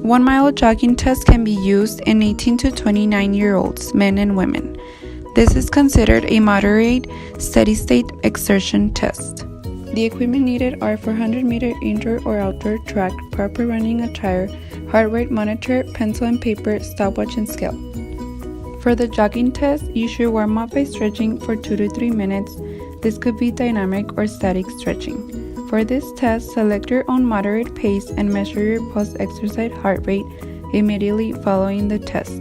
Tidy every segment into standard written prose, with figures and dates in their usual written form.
1-mile jogging test can be used in 18 to 29-year-olds, men and women. This is considered a moderate, steady-state exertion test. The equipment needed are 400-meter indoor or outdoor track, proper running attire, heart rate monitor, pencil and paper, stopwatch, and scale. For the jogging test, you should warm up by stretching for 2 to 3 minutes. This could be dynamic or static stretching. For this test, select your own moderate pace and measure your post-exercise heart rate immediately following the test.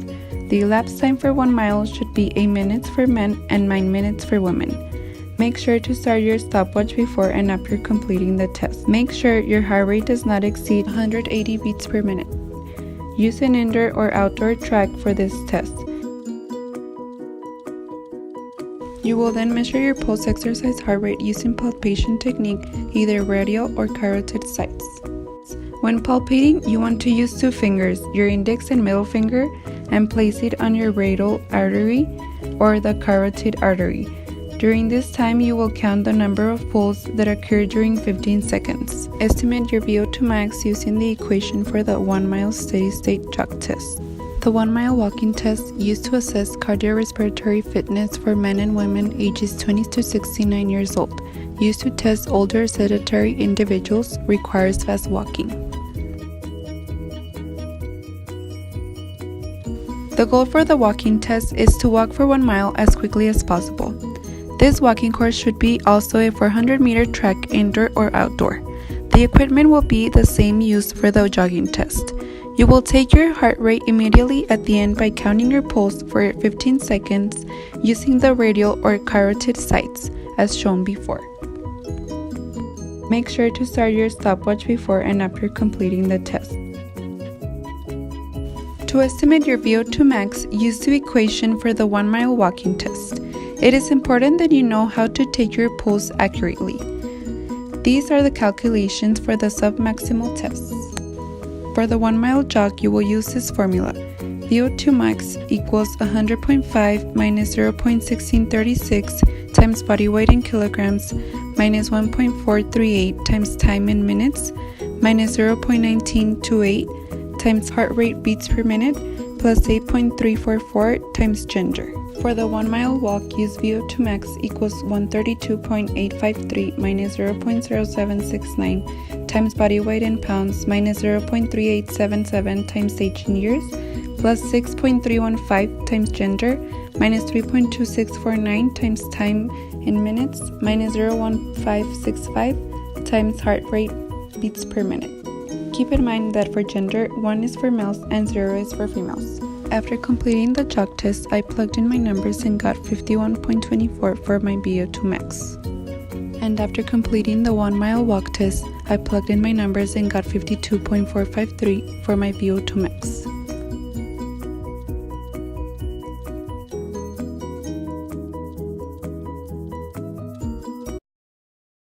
The elapsed time for 1 mile should be 8 minutes for men and 9 minutes for women. Make sure to start your stopwatch before and after completing the test. Make sure your heart rate does not exceed 180 beats per minute. Use an indoor or outdoor track for this test. You will then measure your post-exercise heart rate using palpation technique, either radial or carotid sites. When palpating, you want to use 2 fingers, your index and middle finger, and place it on your radial artery or the carotid artery. During this time, you will count the number of pulls that occur during 15 seconds. Estimate your VO2 max using the equation for the 1-mile steady-state jog test. The 1-mile walking test, used to assess cardiorespiratory fitness for men and women ages 20 to 69 years old, used to test older sedentary individuals, requires fast walking. The goal for the walking test is to walk for 1 mile as quickly as possible. This walking course should be also a 400-meter track, indoor or outdoor. The equipment will be the same used for the jogging test. You will take your heart rate immediately at the end by counting your pulse for 15 seconds using the radial or carotid sites, as shown before. Make sure to start your stopwatch before and after completing the test. To estimate your VO2 max, use the equation for the 1-mile walking test. It is important that you know how to take your pulse accurately. These are the calculations for the submaximal tests. For the 1-mile jog, you will use this formula. VO2 max equals 100.5 minus 0.1636 times body weight in kilograms minus 1.438 times time in minutes minus 0.1928 times heart rate beats per minute plus 8.344 times gender. For the 1-mile walk, use VO2 max equals 132.853 minus 0.0769 times body weight in pounds minus 0.3877 times age in years plus 6.315 times gender minus 3.2649 times time in minutes minus 0.1565 times heart rate beats per minute. Keep in mind that for gender, 1 is for males and 0 is for females. After completing the jog test, I plugged in my numbers and got 51.24 for my VO2 max. And after completing the 1-mile walk test, I plugged in my numbers and got 52.453 for my VO2 max.